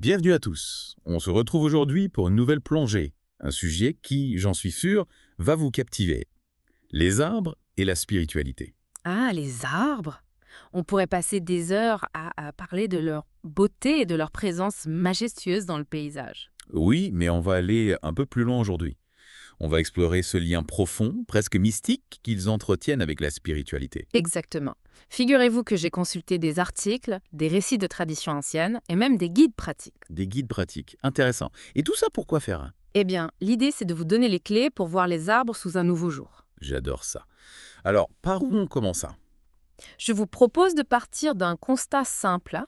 Bienvenue à tous. On se retrouve aujourd'hui pour une nouvelle plongée. Un sujet qui, j'en suis sûr, va vous captiver. Les arbres et la spiritualité. Ah, les arbres! On pourrait passer des heures à parler de leur beauté et de leur présence majestueuse dans le paysage. Oui, mais on va aller un peu plus loin aujourd'hui. On va explorer ce lien profond, presque mystique, qu'ils entretiennent avec la spiritualité. Exactement. Figurez-vous que j'ai consulté des articles, des récits de traditions anciennes et même des guides pratiques. Des guides pratiques. Intéressant. Et tout ça pour quoi faire? Eh bien, l'idée c'est de vous donner les clés pour voir les arbres sous un nouveau jour. J'adore ça. Alors, par où on commence? Je vous propose de partir d'un constat simple, hein.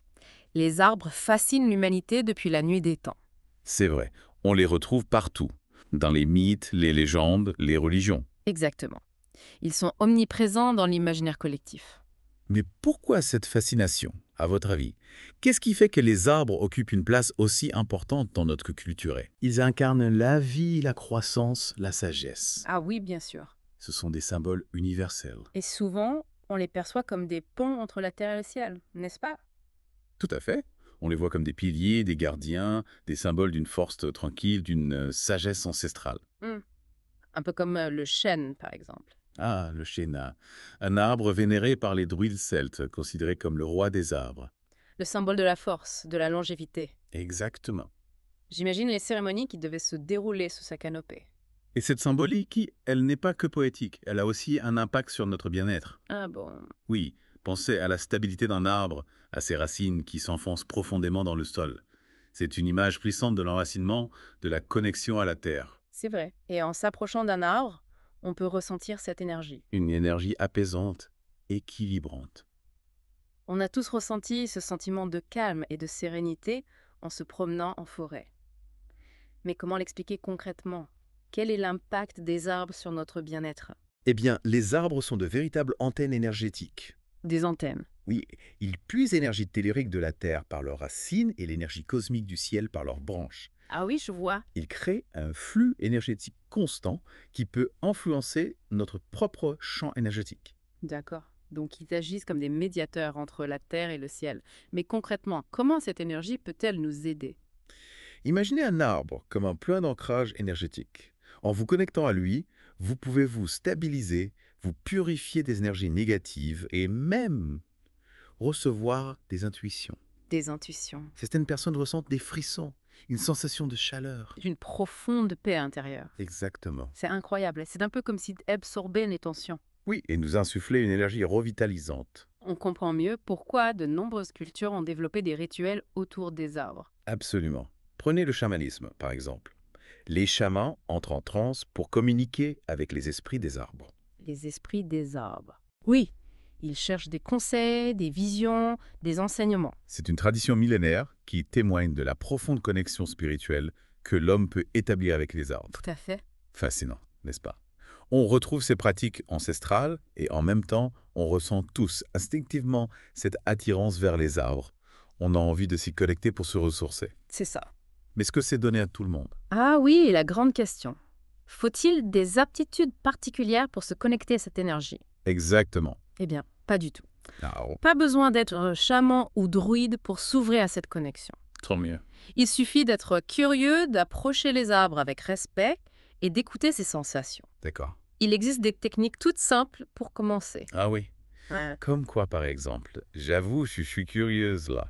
Les arbres fascinent l'humanité depuis la nuit des temps. C'est vrai, on les retrouve partout. Dans les mythes, les légendes, les religions. Exactement. Ils sont omniprésents dans l'imaginaire collectif. Mais pourquoi cette fascination, à votre avis? Qu'est-ce qui fait que les arbres occupent une place aussi importante dans notre culture? Ils incarnent la vie, la croissance, la sagesse. Ah oui, bien sûr. Ce sont des symboles universels. Et souvent, on les perçoit comme des ponts entre la terre et le ciel, n'est-ce pas? Tout à fait. On les voit comme des piliers, des gardiens, des symboles d'une force tranquille, d'une sagesse ancestrale. Hmm. Un peu comme le chêne, par exemple. Ah, le chéna, un arbre vénéré par les druides celtes, considéré comme le roi des arbres. Le symbole de la force, de la longévité. Exactement. J'imagine les cérémonies qui devaient se dérouler sous sa canopée. Et cette symbolique, elle n'est pas que poétique, elle a aussi un impact sur notre bien-être. Ah bon. Oui, pensez à la stabilité d'un arbre, à ses racines qui s'enfoncent profondément dans le sol. C'est une image puissante de l'enracinement, de la connexion à la terre. C'est vrai. Et en s'approchant d'un arbre, on peut ressentir cette énergie. Une énergie apaisante, équilibrante. On a tous ressenti ce sentiment de calme et de sérénité en se promenant en forêt. Mais comment l'expliquer concrètement? Quel est l'impact des arbres sur notre bien-être? Eh bien, les arbres sont de véritables antennes énergétiques. Des antennes. Oui, ils puisent l'énergie tellurique de la Terre par leurs racines et l'énergie cosmique du ciel par leurs branches. Ah oui, je vois. Ils créent un flux énergétique constant qui peut influencer notre propre champ énergétique. D'accord. Donc ils agissent comme des médiateurs entre la Terre et le ciel. Mais concrètement, comment cette énergie peut-elle nous aider? Imaginez un arbre comme un point d'ancrage énergétique. En vous connectant à lui, vous pouvez vous stabiliser, vous purifier des énergies négatives et même recevoir des intuitions. Des intuitions. Certaines personnes ressentent des frissons, une sensation de chaleur. Une profonde paix intérieure. Exactement. C'est incroyable. C'est un peu comme si absorbait les tensions. Oui, et nous insuffler une énergie revitalisante. On comprend mieux pourquoi de nombreuses cultures ont développé des rituels autour des arbres. Absolument. Prenez le chamanisme, par exemple. Les chamans entrent en transe pour communiquer avec les esprits des arbres. Les esprits des arbres. Oui, ils cherchent des conseils, des visions, des enseignements. C'est une tradition millénaire qui témoigne de la profonde connexion spirituelle que l'homme peut établir avec les arbres. Tout à fait. Fascinant, n'est-ce pas? On retrouve ces pratiques ancestrales et en même temps, on ressent tous instinctivement cette attirance vers les arbres. On a envie de s'y connecter pour se ressourcer. C'est ça. Mais est-ce que c'est donné à tout le monde? Ah oui, la grande question. Faut-il des aptitudes particulières pour se connecter à cette énergie? Exactement. Eh bien, pas du tout. Alors, Pas besoin d'être chaman ou druide pour s'ouvrir à cette connexion. tant mieux. Il suffit d'être curieux, d'approcher les arbres avec respect et d'écouter ses sensations. D'accord. Il existe des techniques toutes simples pour commencer. Ah oui. Comme quoi, par exemple? J'avoue, je suis curieuse là.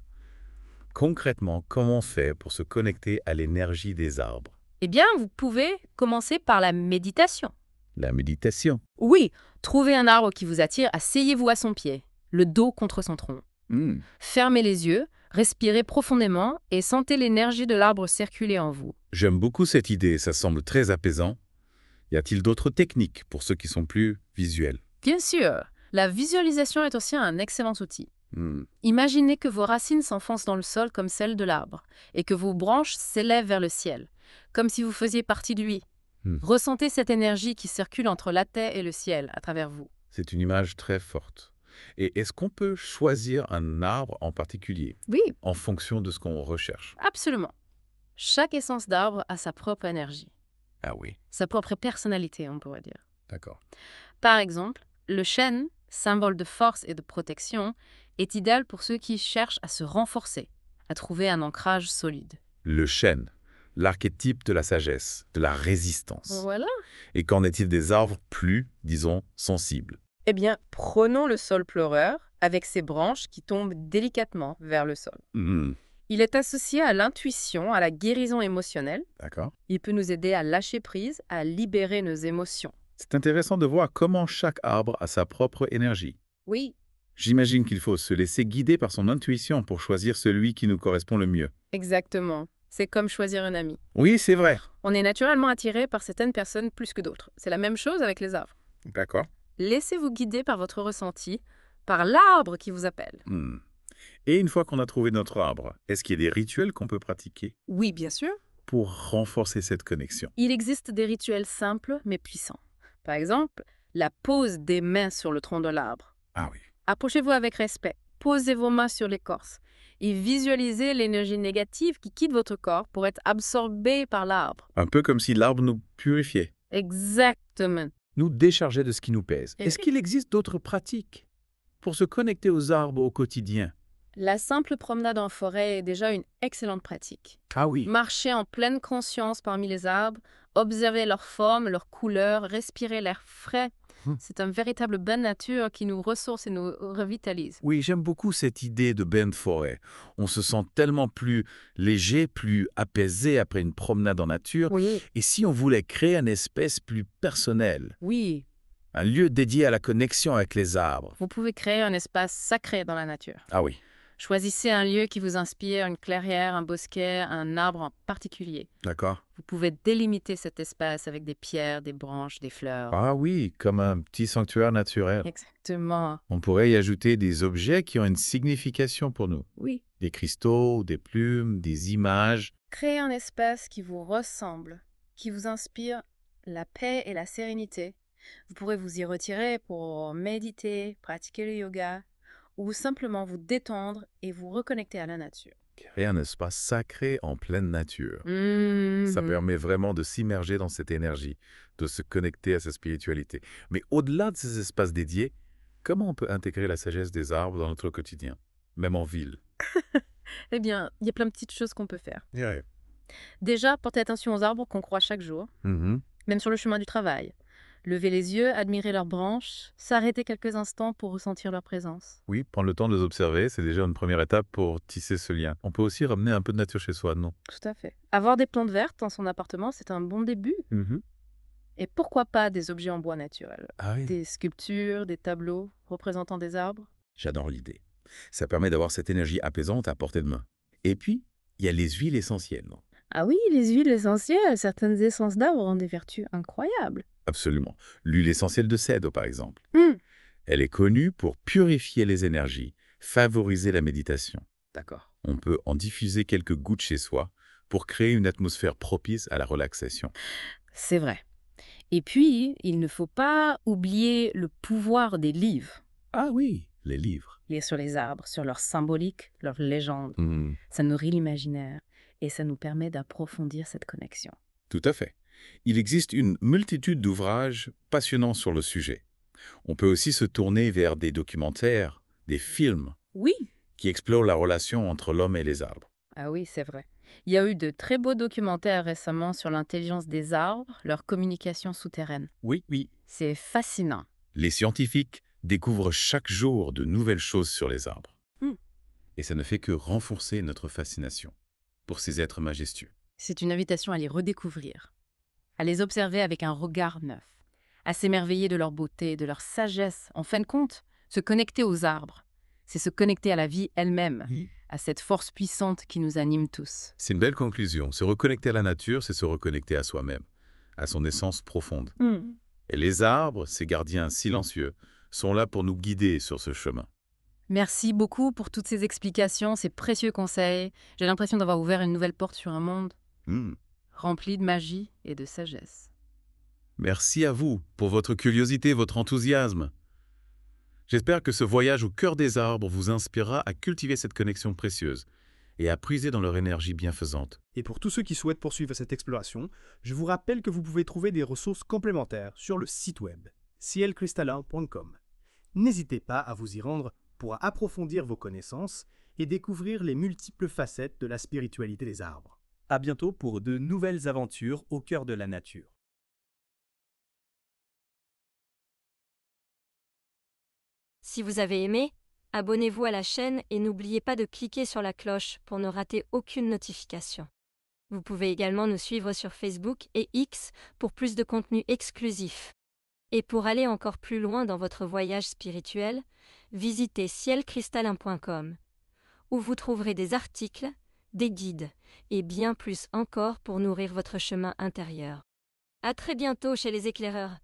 Concrètement, comment on fait pour se connecter à l'énergie des arbres? Eh bien, vous pouvez commencer par la méditation. La méditation. Oui, trouvez un arbre qui vous attire, asseyez-vous à son pied, le dos contre son tronc. Hmm. Fermez les yeux, respirez profondément et sentez l'énergie de l'arbre circuler en vous. J'aime beaucoup cette idée, ça semble très apaisant. Y a-t-il d'autres techniques pour ceux qui sont plus visuels? Bien sûr, la visualisation est aussi un excellent outil. Hmm. Imaginez que vos racines s'enfoncent dans le sol comme celles de l'arbre et que vos branches s'élèvent vers le ciel, comme si vous faisiez partie de lui. Ressentez cette énergie qui circule entre la terre et le ciel à travers vous. C'est une image très forte. Et est-ce qu'on peut choisir un arbre en particulier Oui, en fonction de ce qu'on recherche? absolument. Chaque essence d'arbre a sa propre énergie, Ah oui, sa propre personnalité, on pourrait dire. d'accord. Par exemple, le chêne, symbole de force et de protection, est idéal pour ceux qui cherchent à se renforcer, à trouver un ancrage solide. Le chêne, l'archétype de la sagesse, de la résistance. Voilà. Et qu'en est-il des arbres plus, disons, sensibles? Eh bien, prenons le saule pleureur avec ses branches qui tombent délicatement vers le sol. Il est associé à l'intuition, à la guérison émotionnelle. D'accord. Il peut nous aider à lâcher prise, à libérer nos émotions. C'est intéressant de voir comment chaque arbre a sa propre énergie. Oui, J'imagine qu'il faut se laisser guider par son intuition pour choisir celui qui nous correspond le mieux. exactement. C'est comme choisir un ami. Oui, c'est vrai. On est naturellement attiré par certaines personnes plus que d'autres. C'est la même chose avec les arbres. D'accord. Laissez-vous guider par votre ressenti, par l'arbre qui vous appelle. Et une fois qu'on a trouvé notre arbre, est-ce qu'il y a des rituels qu'on peut pratiquer Oui, bien sûr. pour renforcer cette connexion? Il existe des rituels simples mais puissants. Par exemple, la pose des mains sur le tronc de l'arbre. Ah oui. Approchez-vous avec respect. Posez vos mains sur l'écorce et visualisez l'énergie négative qui quitte votre corps pour être absorbée par l'arbre. Un peu comme si l'arbre nous purifiait, Exactement. nous déchargeait de ce qui nous pèse. Et Est-ce qu'il existe d'autres pratiques pour se connecter aux arbres au quotidien? La simple promenade en forêt est déjà une excellente pratique. Ah oui. Marchez en pleine conscience parmi les arbres, observez leur forme, leur couleur, respirez l'air frais. C'est un véritable bain de nature qui nous ressource et nous revitalise. Oui, j'aime beaucoup cette idée de bain de forêt. On se sent tellement plus léger, plus apaisé après une promenade en nature. Oui. Et si on voulait créer un espace plus personnel, Oui, un lieu dédié à la connexion avec les arbres? vous pouvez créer un espace sacré dans la nature. Ah oui, Choisissez un lieu qui vous inspire, une clairière, un bosquet, un arbre en particulier. d'accord. Vous pouvez délimiter cet espace avec des pierres, des branches, des fleurs. Ah oui, comme un petit sanctuaire naturel. Exactement. On pourrait y ajouter des objets qui ont une signification pour nous. Oui. Des cristaux, des plumes, des images. Créez un espace qui vous ressemble, qui vous inspire la paix et la sérénité. Vous pourrez vous y retirer pour méditer, pratiquer le yoga ou simplement vous détendre et vous reconnecter à la nature. Créer un espace sacré en pleine nature. Ça permet vraiment de s'immerger dans cette énergie, de se connecter à sa spiritualité. Mais au-delà de ces espaces dédiés, comment on peut intégrer la sagesse des arbres dans notre quotidien, même en ville? Eh bien, il y a plein de petites choses qu'on peut faire. Ouais. Déjà, portez attention aux arbres qu'on croise chaque jour, même sur le chemin du travail. Levez les yeux, admirez leurs branches, s'arrêter quelques instants pour ressentir leur présence. Oui, prendre le temps de les observer, c'est déjà une première étape pour tisser ce lien. On peut aussi ramener un peu de nature chez soi, non? Tout à fait. Avoir des plantes vertes dans son appartement, c'est un bon début. Et pourquoi pas des objets en bois naturel? Ah oui. Des sculptures, des tableaux représentant des arbres? J'adore l'idée. Ça permet d'avoir cette énergie apaisante à portée de main. Et puis, il y a les huiles essentielles, non? Ah oui, les huiles essentielles, certaines essences d'arbres ont des vertus incroyables. Absolument. L'huile essentielle de cèdre, par exemple. Hmm. Elle est connue pour purifier les énergies, favoriser la méditation. D'accord. On peut en diffuser quelques gouttes chez soi pour créer une atmosphère propice à la relaxation. C'est vrai. Et puis, il ne faut pas oublier le pouvoir des livres. Ah oui, les livres. Lire sur les arbres, sur leur symbolique, leur légende. Ça nourrit l'imaginaire et ça nous permet d'approfondir cette connexion. Tout à fait. Il existe une multitude d'ouvrages passionnants sur le sujet. On peut aussi se tourner vers des documentaires, des films Oui. qui explorent la relation entre l'homme et les arbres. Ah oui, c'est vrai. Il y a eu de très beaux documentaires récemment sur l'intelligence des arbres, leur communication souterraine. Oui, oui. C'est fascinant. Les scientifiques découvrent chaque jour de nouvelles choses sur les arbres. Et ça ne fait que renforcer notre fascination pour ces êtres majestueux. C'est une invitation à les redécouvrir, à les observer avec un regard neuf, à s'émerveiller de leur beauté, de leur sagesse. En fin de compte, se connecter aux arbres, c'est se connecter à la vie elle-même, à cette force puissante qui nous anime tous. C'est une belle conclusion. Se reconnecter à la nature, c'est se reconnecter à soi-même, à son essence profonde. Et les arbres, ces gardiens silencieux, sont là pour nous guider sur ce chemin. Merci beaucoup pour toutes ces explications, ces précieux conseils. J'ai l'impression d'avoir ouvert une nouvelle porte sur un monde rempli de magie et de sagesse. Merci à vous pour votre curiosité, votre enthousiasme. J'espère que ce voyage au cœur des arbres vous inspirera à cultiver cette connexion précieuse et à puiser dans leur énergie bienfaisante. Et pour tous ceux qui souhaitent poursuivre cette exploration, je vous rappelle que vous pouvez trouver des ressources complémentaires sur le site web cielcristallin.com. N'hésitez pas à vous y rendre pour approfondir vos connaissances et découvrir les multiples facettes de la spiritualité des arbres. À bientôt pour de nouvelles aventures au cœur de la nature. Si vous avez aimé, abonnez-vous à la chaîne et n'oubliez pas de cliquer sur la cloche pour ne rater aucune notification. Vous pouvez également nous suivre sur Facebook et X pour plus de contenu exclusif. Et pour aller encore plus loin dans votre voyage spirituel, visitez cielcristallin.com, où vous trouverez des articles, des guides et bien plus encore pour nourrir votre chemin intérieur. À très bientôt chez les éclaireurs.